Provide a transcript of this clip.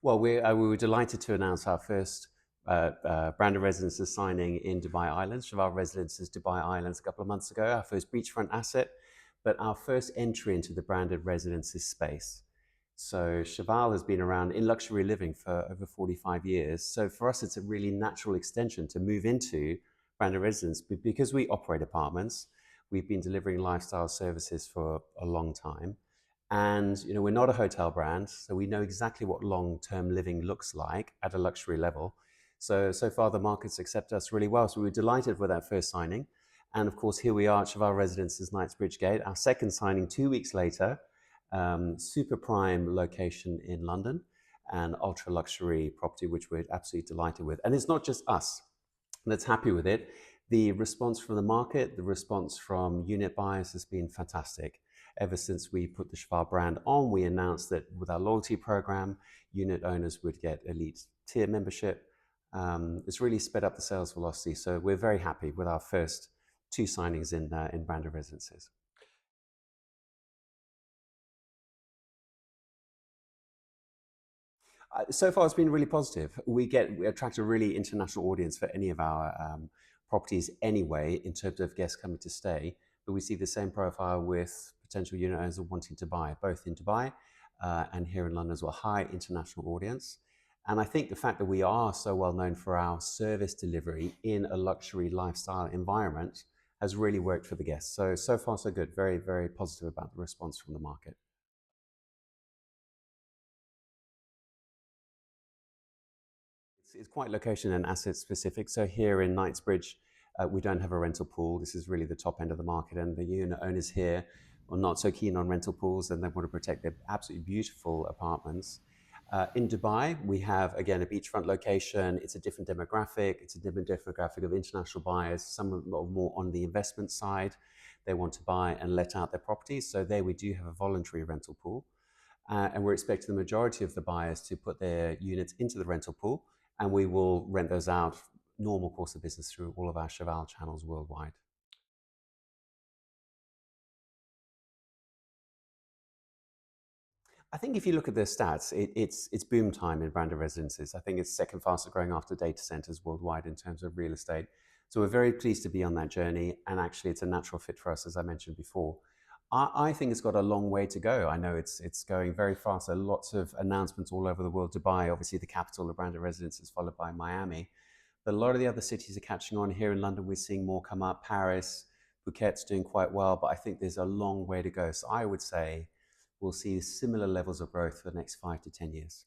Well, we were delighted to announce our first branded residences signing in Dubai Islands, Cheval Residences Dubai Islands, a couple of months ago, our first beachfront asset, but our first entry into the branded residences space. So Cheval has been around in luxury living for over 45 years. So for us, it's a really natural extension to move into branded residence because we operate apartments. We've been delivering lifestyle services for a long time. And we're not a hotel brand, so we know exactly what long-term living looks like at a luxury level. So far the markets accept us really well. So we were delighted with that first signing. And of course, here we are at Cheval Residences Knightsbridge Gate, our second signing 2 weeks later. Super prime location in London and ultra luxury property, which we're absolutely delighted with. And it's not just us that's happy with it. The response from the market, the response from unit buyers has been fantastic. Ever since we put the Cheval brand on, we announced that with our loyalty program, unit owners would get elite tier membership. It's really sped up the sales velocity. So we're very happy with our first two signings in branded residences. So far, it's been really positive. We attract a really international audience for any of our properties anyway, in terms of guests coming to stay. But we see the same profile with potential unit owners wanting to buy, both in Dubai and here in London as well. High international audience. And I think the fact that we are so well known for our service delivery in a luxury lifestyle environment has really worked for the guests. So far, so good. Very, very positive about the response from the market. It's quite location and asset specific. So here in Knightsbridge, we don't have a rental pool. This is really the top end of the market, and the unit owners here are not so keen on rental pools, and they want to protect their absolutely beautiful apartments. In Dubai, we have again a beachfront location. It's a different demographic. It's a different demographic of international buyers. Some are more on the investment side. They want to buy and let out their properties. So there we do have a voluntary rental pool. And we're expecting the majority of the buyers to put their units into the rental pool, and we will rent those out normal course of business through all of our Cheval channels worldwide. I think if you look at the stats, it's boom time in branded residences. I think it's second fastest growing after data centers worldwide in terms of real estate. So we're very pleased to be on that journey, and actually it's a natural fit for us, as I mentioned before. I think it's got a long way to go. I know it's going very fast. There are lots of announcements all over the world. Dubai, obviously the capital of branded residences, followed by Miami. But a lot of the other cities are catching on. Here in London, we're seeing more come up. Paris, Phuket's doing quite well, but I think there's a long way to go. So I would say we'll see similar levels of growth for the next 5 to 10 years.